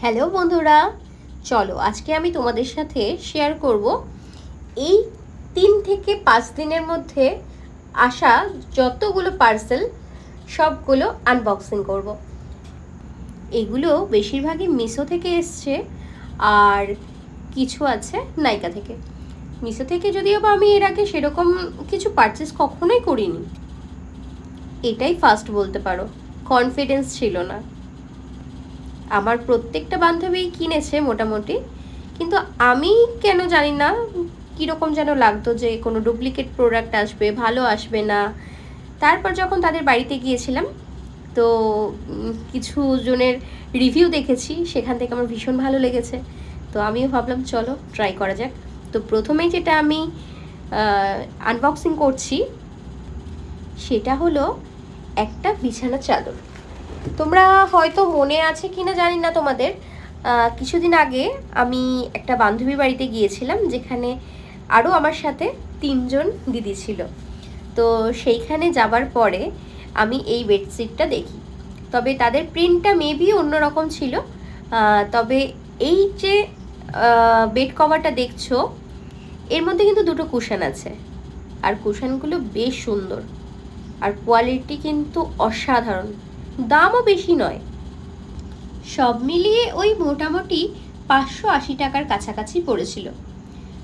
Hello বন্ধুরা, চলো আজকে আমি তোমাদের সাথে শেয়ার করব এই 3 থেকে 5 দিনের মধ্যে আসা যতগুলো পার্সেল সবগুলো আনবক্সিং করব। এগুলো বেশিরভাগই মিশো থেকে এসছে আর কিছু আছে নাইকা থেকে। মিশো থেকে যদিও বা আমি এর আগে সেরকম কিছু পারচেস কখনোই করিনি, এটাই ফার্স্ট বলতে পারো, কনফিডেন্স ছিল না। আমার প্রত্যেকটা বান্ধবী কিনেছে মোটামুটি, কিন্তু আমি কেন জানি না কীরকম যেন লাগতো যে কোনো ডুপ্লিকেট প্রোডাক্ট আসবে, ভালো আসবে না। তারপর যখন তাদের বাড়িতে গিয়েছিলাম তো কিছু জনের রিভিউ দেখেছি, সেখান থেকে আমার ভীষণ ভালো লেগেছে। তো আমিও ভাবলাম চলো ট্রাই করা যাক। তো প্রথমেই যেটা আমি আনবক্সিং করছি সেটা হলো একটা বিছানা চাদর। তোমরা হয়তো মনে আছে কিনা জানি না তোমাদের, কিছুদিন আগে আমি একটা বান্ধবীর বাড়িতে গিয়েছিলাম যেখানে আরও আমার সাথে 3জন দিদি ছিল। তো সেইখানে যাবার পরে আমি এই বেডশিটটা দেখি, তবে তাদের প্রিন্টটা মেবি অন্যরকম ছিল। তবে এই যে বেড কভারটা দেখছো এর মধ্যে কিন্তু দুটো কুশন আছে, আর কুশনগুলো বেশ সুন্দর আর কোয়ালিটি কিন্তু অসাধারণ, দামও বেশি নয়। সব মিলিয়ে ওই মোটামুটি 580 টাকার কাছাকাছি পড়েছিল।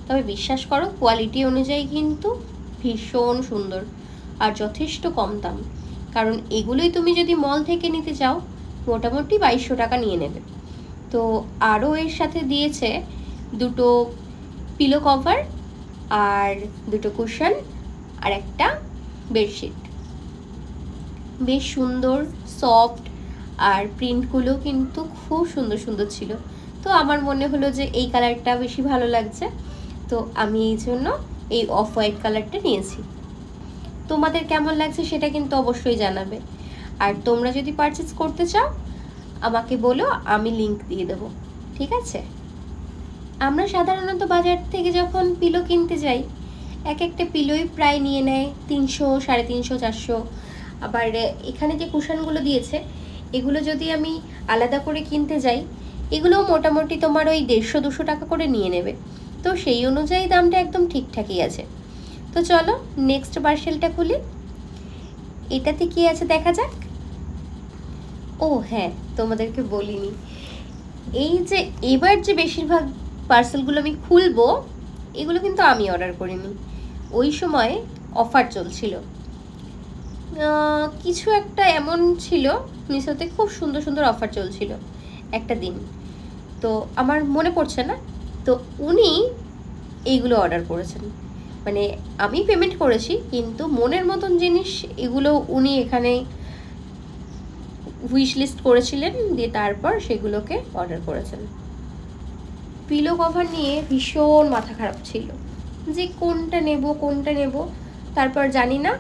তবে বিশ্বাস করো কোয়ালিটি অনুযায়ী কিন্তু ভীষণ সুন্দর আর যথেষ্ট কম দাম, কারণ এগুলোই তুমি যদি মল থেকে নিতে চাও মোটামুটি 2200 টাকা নিয়ে নেবে। তো আরও এর সাথে দিয়েছে দুটো পিলো কভার আর দুটো কুশন আর একটা বেডশিট। বেশ সুন্দর, সফট, আর প্রিন্টগুলো কিন্তু খুব সুন্দর সুন্দর ছিল। তো আমার মনে হলো যে এই কালারটা বেশি ভালো লাগছে, তো আমি এই জন্য এই অফ হোয়াইট কালারটা নিয়েছি। তোমাদের কেমন লাগছে সেটা কিন্তু অবশ্যই জানাবে, আর তোমরা যদি পারচেস করতে চাও আমাকে বলো, আমি লিংক দিয়ে দেবো, ঠিক আছে? আমরা সাধারণত বাজার থেকে যখন পিলো কিনতে যাই এক একটা পিলোই প্রায় নিয়ে নেয় 300, 350, 400। আবার এখানে যে কুশনগুলো দিয়েছে এগুলো যদি আমি আলাদা করে কিনতে যাই এগুলোও মোটামুটি তোমার ওই 150-200 টাকা করে নিয়ে নেবে। তো সেই অনুযায়ী দামটা একদম ঠিকঠাকই আছে। তো চলো নেক্সট পার্সেলটা খুলি, এটাতে কি আছে দেখা যাক। ও হ্যাঁ, তোমাদেরকে বলিনি, এই যে এবার যে বেশিরভাগ পার্সেলগুলো আমি খুলবো এগুলো কিন্তু আমি অর্ডার করিনি, ওই সময় অফার চলছিল। কিছু একটা এমন ছিল মিশোতে, খুব সুন্দর সুন্দর অফার চলছিল একটা দিন, তো আমার মনে পড়ছে না। তো উনি এইগুলো অর্ডার করেছেন, মানে আমি পেমেন্ট করেছি কিন্তু মনের মতন জিনিস এগুলো উনি এখানে উইশ লিস্ট করেছিলেন, দিয়ে তারপর সেগুলোকে অর্ডার করেছেন। পিলো কভার নিয়ে ভীষণ মাথা খারাপ ছিল যে কোনটা নেব। তারপর জানি না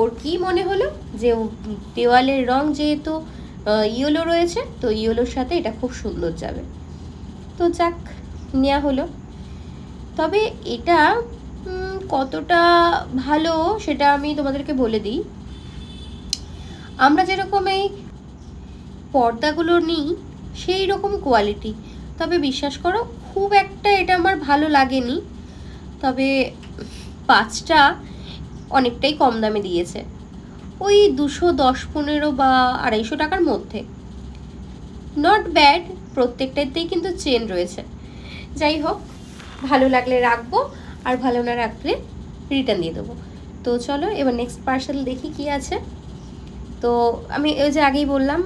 ওর কি মনে হলো যে দেওয়ালের রং যেহেতু ইয়েলো রয়েছে, তো ইয়েলোর সাথে এটা খুব সুন্দর যাবে, তো যাক নেওয়া হলো। তবে এটা কতটা ভালো সেটা আমি তোমাদেরকে বলে দিই। আমরা যেরকম এই পর্দাগুলো নিই সেই রকম কোয়ালিটি, তবে বিশ্বাস করো খুব একটা এটা আমার ভালো লাগেনি। তবে 5টা অনেকটাই কম দামে দিয়েছে, ওই 210-15 বা 250 টাকার মধ্যে। নট ব্যাড, প্রত্যেকটাতেই কিন্তু চেন রয়েছে। যাই হোক, ভালো লাগলে রাখবো আর ভালো না রাখলে রিটার্ন দিয়ে দেবো। তো চলো এবার নেক্সট পার্সেল দেখি কি আছে। তো আমি ওই যে আগেই বললাম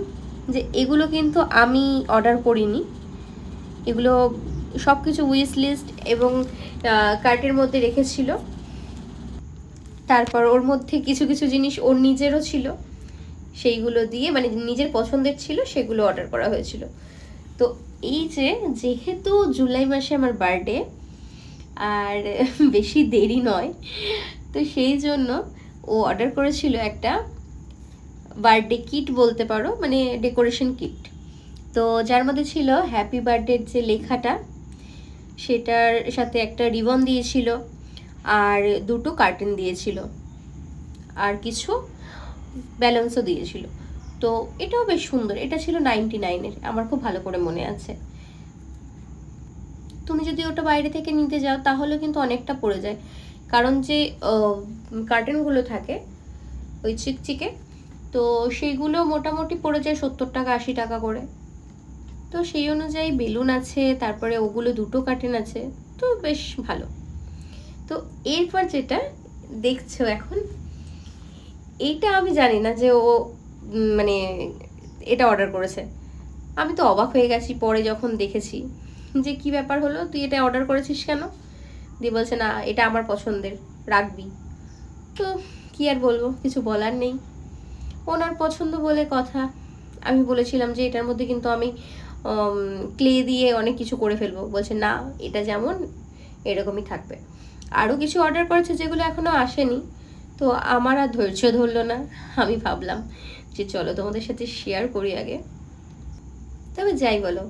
যে এগুলো কিন্তু আমি অর্ডার করিনি, এগুলো সব কিছু উইশ লিস্ট এবং কার্টের মধ্যে রেখেছিল। তারপর ওর মধ্যে কিছু কিছু জিনিস ওর নিজেরও ছিল, সেইগুলো দিয়ে মানে নিজের পছন্দের ছিল সেগুলো অর্ডার করা হয়েছিল। তো এই যে যেহেতু জুলাই মাসে আমার বার্থডে আর বেশি দেরি নয়, তো সেই জন্য ও অর্ডার করেছিল একটা বার্থডে কিট বলতে পারো, মানে ডেকোরেশন কিট। তো যার মধ্যে ছিল হ্যাপি বার্থডের যে লেখাটা, সেটার সাথে একটা রিবন দিয়েছিল আর দুটো কার্টেন দিয়েছিল আর কিছু ব্যালেন্সও দিয়েছিল। তো এটাও বেশ সুন্দর, এটা ছিল 99-এর, আমার খুব ভালো করে মনে আছে। তুমি যদি ওটা বাইরে থেকে নিতে যাও তাহলে কিন্তু অনেকটা পড়ে যায়, কারণ যে কার্টেনগুলো থাকে ওই চিকচিকে, তো সেইগুলো মোটামুটি পড়ে যায় 70 টাকা 80 টাকা করে। তো সেই অনুযায়ী বেলুন আছে, তারপরে ওগুলো দুটো কার্টেন আছে, তো বেশ ভালো। তো এরপর যেটা দেখছো এখন, এইটা আমি জানি না যে ও মানে এটা অর্ডার করেছে। আমি তো অবাক হয়ে গেছি পরে যখন দেখেছি যে কি ব্যাপার হলো, তুই এটা অর্ডার করেছিস কেন? দিয়ে বলছে না এটা আমার পছন্দের, রাখবি। তো কি আর বলবো, কিছু বলার নেই, ওনার পছন্দ বলে কথা। আমি বলেছিলাম যে এটার মধ্যে কিন্তু আমি ক্লে দিয়ে অনেক কিছু করে ফেলবো, বলছে না এটা যেমন এরকমই থাকবে। আরও কিছু অর্ডার করেছে যেগুলো এখনও আসেনি, তো আমার আর ধৈর্য ধরলো না, আমি ভাবলাম যে চলো তোমাদের সাথে শেয়ার করি আগে। তবে যাই বলো,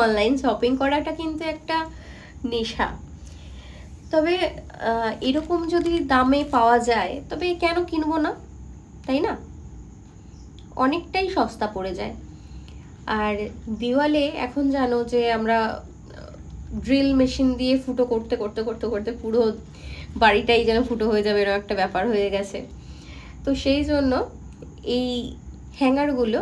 অনলাইন শপিং করাটা কিন্তু একটা নেশা। তবে এরকম যদি দামে পাওয়া যায় তবে কেন কিনবো না, তাই না? অনেকটাই সস্তা পড়ে যায়। আর দেওয়ালে এখন জানো যে আমরা ড্রিল মেশিন দিয়ে ফুটো করতে করতে করতে করতে পুরো বাড়িটাই যেন ফুটো হয়ে যাবে, এরকম একটা ব্যাপার হয়ে গেছে। তো সেই জন্য এই হ্যাঙ্গারগুলো,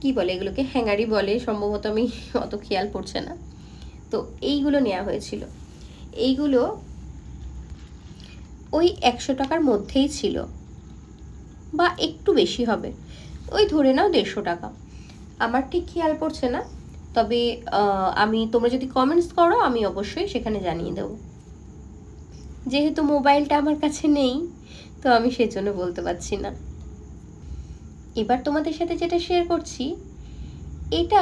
কি বলে এগুলোকে, হ্যাঙ্গারই বলে সম্ভবত, আমি অত খেয়াল পড়ছে না, তো এইগুলো নেওয়া হয়েছিল। এইগুলো ওই 100 টাকার মধ্যেই ছিল, বা একটু বেশি হবে, ওই ধরে নাও 150 টাকা, আমার ঠিক খেয়াল পড়ছে না। তবে আমি, তোমরা যদি কমেন্টস করো আমি অবশ্যই সেখানে জানিয়ে দেবো। যেহেতু মোবাইলটা আমার কাছে নেই, তো আমি সেজন্য বলতে পারছি না। এবার তোমাদের সাথে যেটা শেয়ার করছি, এটা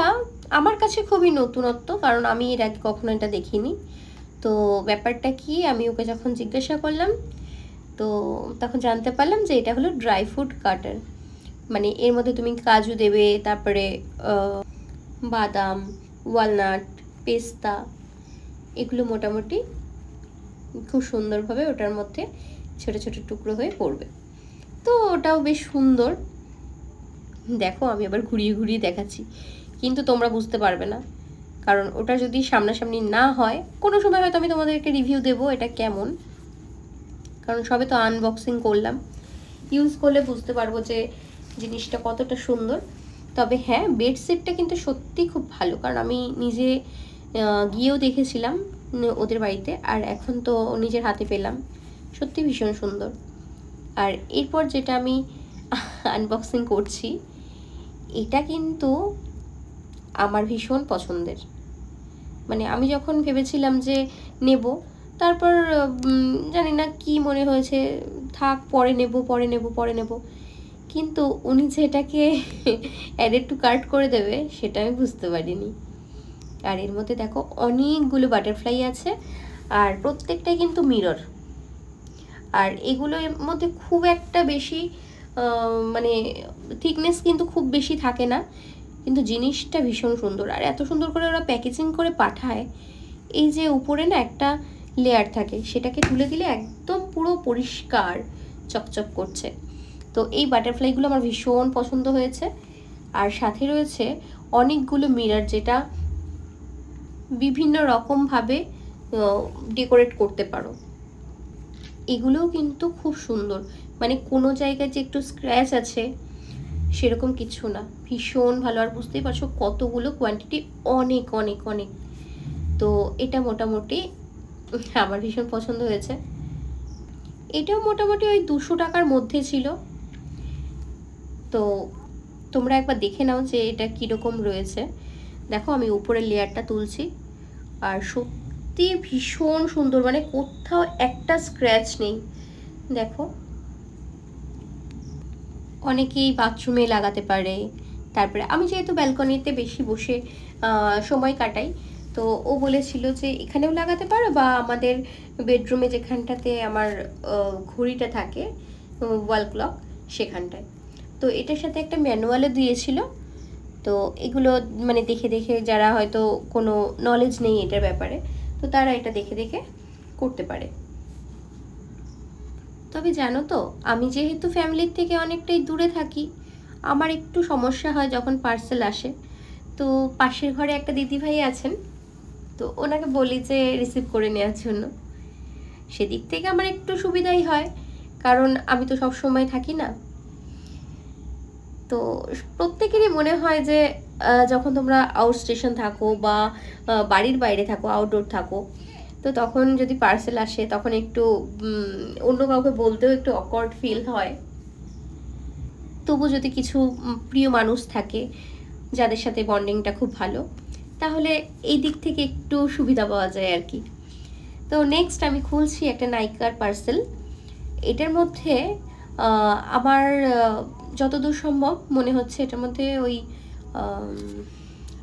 আমার কাছে খুবই নতুনত্ব, কারণ আমি এর আগে কখনো এটা দেখিনি। তো ব্যাপারটা কি, আমি ওকে যখন জিজ্ঞাসা করলাম তো তখন জানতে পারলাম যে এটা হলো ড্রাই ফ্রুট কাটার। মানে এর মধ্যে তুমি কাজু দেবে, তারপরে বাদাম, ওয়ালনাট, পেস্তা, এগুলো মোটামুটি খুব সুন্দরভাবে ওটার মধ্যে ছোট ছোট টুকরো হয়ে পড়বে। তো ওটাও বেশ সুন্দর। দেখো আমি আবার ঘুরিয়ে ঘুরিয়ে দেখাচ্ছি, কিন্তু তোমরা বুঝতে পারবে না, কারণ ওটা যদি সামনাসামনি না হয়, কোনো সময় হয়তো আমি তোমাদেরকে রিভিউ দেবো এটা কেমন, কারণ সবে তো আনবক্সিং করলাম, ইউজ করলে বুঝতে পারবো যে জিনিসটা কতটা সুন্দর। তবে হ্যাঁ, বেডশিটটা কিন্তু সত্যি খুব ভালো, কারণ আমি নিজে গিয়েও দেখেছিলাম ওদের বাড়িতে, আর এখন তো নিজের হাতে পেলাম, সত্যি ভীষণ সুন্দর। আর এরপর যেটা আমি আনবক্সিং করছি, এটা কিন্তু আমার ভীষণ পছন্দের। মানে আমি যখন ভেবেছিলাম যে নেব, তারপর জানি না কি মনে হয়েছে, থাক পরে নেব পরে নেব পরে নেব, কিন্তু উনি যে এটাকে অ্যাডেড টু কার্ট করে দেবে সেটা আমি বুঝতে পারিনি। আর এর মধ্যে দেখো অনেকগুলো বাটারফ্লাই আছে, আর প্রত্যেকটাই কিন্তু মিরর। আর এগুলোর মধ্যে খুব একটা বেশি মানে থিকনেস কিন্তু খুব বেশি থাকে না, কিন্তু জিনিসটা ভীষণ সুন্দর। আর এত সুন্দর করে ওরা প্যাকেজিং করে পাঠায়, এই যে উপরে না একটা লেয়ার থাকে, সেটাকে তুলে দিলে একদম পুরো পরিষ্কার চকচক করছে। তো এই বাটারফ্লাইগুলো আমার ভীষণ পছন্দ হয়েছে। আর সাথে রয়েছে অনেকগুলো মিরর, যেটা বিভিন্ন রকমভাবে ডেকোরেট করতে পারো। এগুলোও কিন্তু খুব সুন্দর, মানে কোনো জায়গায় যে একটু স্ক্র্যাচ আছে সেরকম কিছু না, ভীষণ ভালো। আর বুঝতেই পারছো কতগুলো কোয়ান্টিটি, অনেক অনেক অনেক। তো এটা মোটামুটি আমার ভীষণ পছন্দ হয়েছে। এটাও মোটামুটি ওই 200 টাকার মধ্যে ছিল। তো তোমরা একবার দেখে নাও যে এটা কীরকম রয়েছে। দেখো আমি উপরের লেয়ারটা তুলছি, আর সত্যি ভীষণ সুন্দর, মানে কোথাও একটা স্ক্র্যাচ নেই। দেখো অনেকেই বাথরুমে লাগাতে পারে, তারপরে আমি যেহেতু ব্যালকনিতে বেশি বসে সময় কাটাই, তো ও বলেছিল যে এখানেও লাগাতে পারো, বা আমাদের বেডরুমে যেখানটাতে আমার ঘড়িটা থাকে, ওয়াল ক্লক, সেখানটায়। তো এটার সাথে একটা ম্যানুয়ালও দিয়েছিল। তো এগুলো মানে দেখে দেখে, যারা হয়তো কোনো নলেজ নেই এটার ব্যাপারে, তো তারা এটা দেখে দেখে করতে পারে। তবে জানো তো, আমি যেহেতু ফ্যামিলির থেকে অনেকটাই দূরে থাকি, আমার একটু সমস্যা হয় যখন পার্সেল আসে। তো পাশের ঘরে একটা দিদিভাই আছেন, তো ওনাকে বলি যে রিসিভ করে নেওয়ার জন্য। সেদিক থেকে আমার একটু সুবিধাই হয়, কারণ আমি তো সব সময় থাকি না। তো প্রত্যেকেরই মনে হয় যে যখন তোমরা আউট স্টেশন থাকো বা বাড়ির বাইরে থাকো, আউটডোর থাকো, তো তখন যদি পার্সেল আসে তখন একটু অন্য কাউকে বলতেও একটু অকওয়ার্ড ফিল হয়। তবু যদি কিছু প্রিয় মানুষ থাকে যাদের সাথে বন্ডিংটা খুব ভালো, তাহলে এই দিক থেকে একটু সুবিধা পাওয়া যায় আর কি। তো নেক্সট আমি খুলছি একটা নাইকার পার্সেল। এটার মধ্যে আমার যতদূর সম্ভব মনে হচ্ছে এটার মধ্যে ওই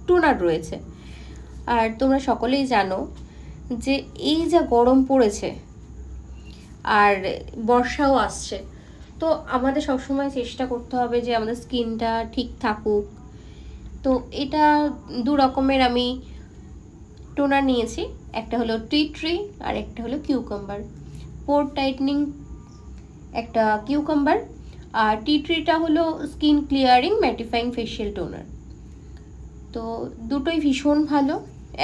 টোনার রয়েছে। আর তোমরা সকলেই জানো যে এই যা গরম পড়েছে আর বর্ষাও আসছে, তো আমাদের সবসময় চেষ্টা করতে হবে যে আমাদের স্কিনটা ঠিক থাকুক। তো এটা দু রকমের আমি টোনার নিয়েছি, একটা হলো টি ট্রি আর একটা হলো কিউকাম্বার। পোর টাইটনিং একটা কিউকাম্বার, আর টি ট্রিটা হলো skin clearing mattifying facial toner. তো দুটোই ভীষণ ভালো।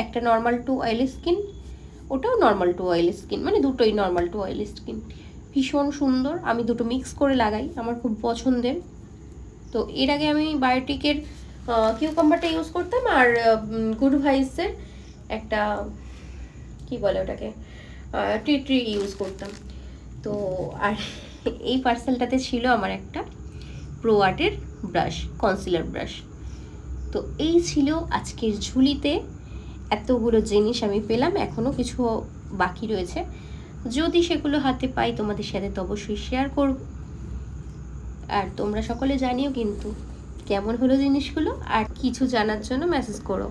একটা নর্মাল টু অয়েলি স্কিন, ওটাও নর্মাল টু অয়েলি স্কিন, মানে দুটোই নর্মাল টু অয়েলি স্কিন। ভীষণ সুন্দর, আমি দুটো মিক্স করে লাগাই, আমার খুব পছন্দের। তো এর আগে আমি বায়োটিকের কিউকাম্বারটা ইউজ করতাম, আর গুড ভাইসের একটা কি বলে ওটাকে টি ট্রি ইউজ করতাম। তো আর এই পার্সেলটাতে ছিল আমার একটা প্রো আর্টের ব্রাশ, কনসিলার ব্রাশ। তো এই ছিল আজকের ঝুলিতে এতগুলো জিনিস আমি পেলাম, এখনও কিছু বাকি রয়েছে। যদি সেগুলো হাতে পাই তোমাদের সাথে তো অবশ্যই শেয়ার করব। আর তোমরা সকলে জানিও কিন্তু কেমন হলো জিনিসগুলো, আর কিছু জানার জন্য মেসেজ করো।